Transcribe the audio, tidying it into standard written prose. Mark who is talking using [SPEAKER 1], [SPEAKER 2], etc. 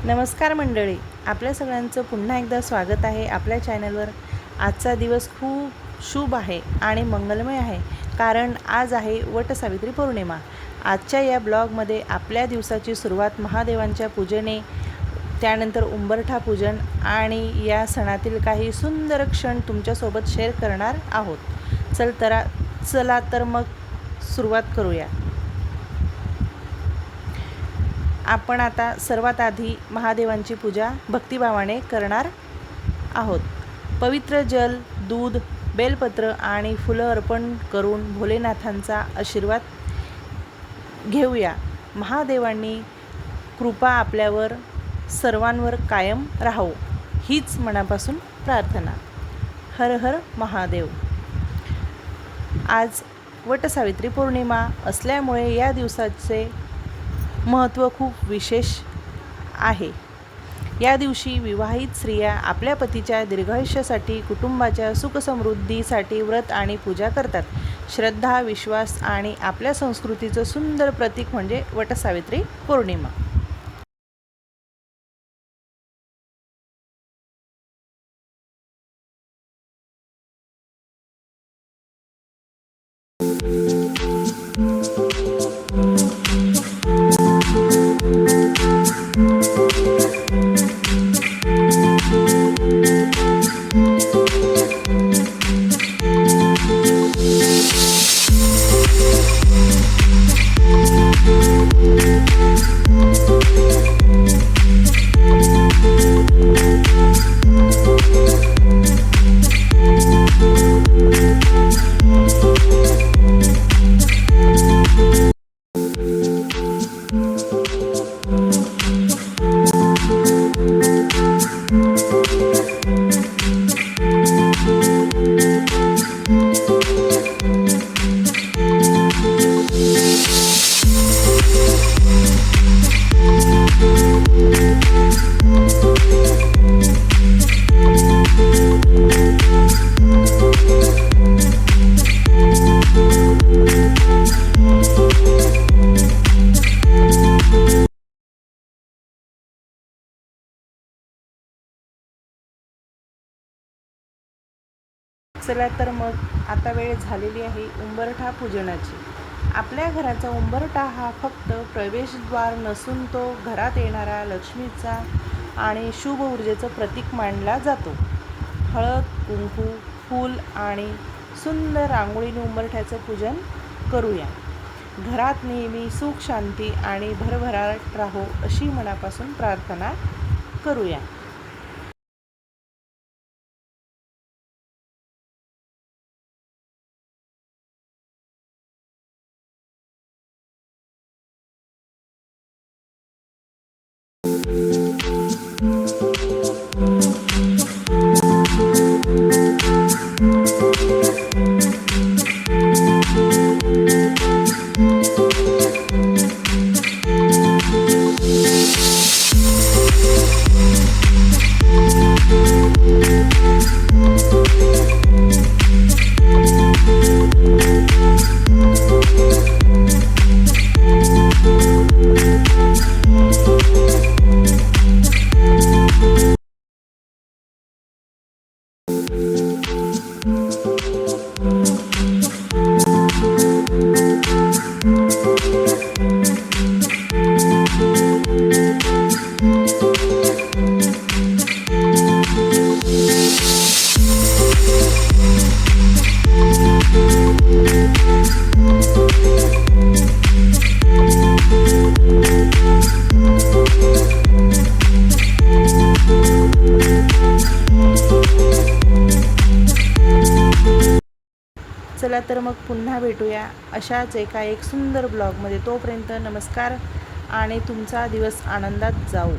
[SPEAKER 1] नमस्कार मंडळी, आपल्या सगळ्यांचं पुन्हा एकदा स्वागत आहे आपल्या चॅनलवर। आजचा दिवस खूप शुभ आहे आणि मंगलमय आहे, कारण आज आहे वटसावित्री पौर्णिमा। आजच्या या ब्लॉगमध्ये आपल्या दिवसाची सुरुवात महादेवांच्या पूजेने, त्यानंतर उंबरठा पूजन आणि या सणातील काही सुंदर क्षण तुमच्यासोबत शेअर करणार आहोत। चला तर मग सुरुवात करूया। आपण आता सर्वात आधी महादेवांची पूजा भक्तिभावाने करणार आहोत। पवित्र जल, दूध, बेलपत्र आणि फुलं अर्पण करून भोलेनाथांचा आशीर्वाद घेऊया। महादेवांनी कृपा आपल्यावर सर्वांवर कायम राहो, हीच मनापासून प्रार्थना। हर हर महादेव। आज वटसावित्री पौर्णिमा असल्यामुळे या दिवसाचे महत्त्व खूप विशेष आहे। या दिवशी विवाहित स्त्रिया आपल्या पतीच्या दीर्घायुष्यासाठी, कुटुंबाच्या सुखसमृद्धीसाठी व्रत आणि पूजा करतात। श्रद्धा, विश्वास आणि आपल्या संस्कृतीचं सुंदर प्रतीक म्हणजे वटसावित्री पौर्णिमा। चला तर मग आता वेळ झालेली आहे उंबरठा पूजनाची। आपल्या घराचा उंबरठा हा फक्त प्रवेशद्वार नसून तो घरात येणारा लक्ष्मीचा आणि शुभ ऊर्जेचं प्रतीक मानला जातो। हळद, कुंकू, फूल आणि सुंदर रांगोळीने उंबरठ्याचं पूजन करूया। घरात नेहमी सुख, शांती आणि भरभराट राहो अशी मनापासून प्रार्थना करूया। चला तर मग पुन्हा भेटूया अशाच एक सुंदर ब्लॉगमध्ये। तोपर्यंत नमस्कार आणि तुमचा दिवस आनंदात जाऊ।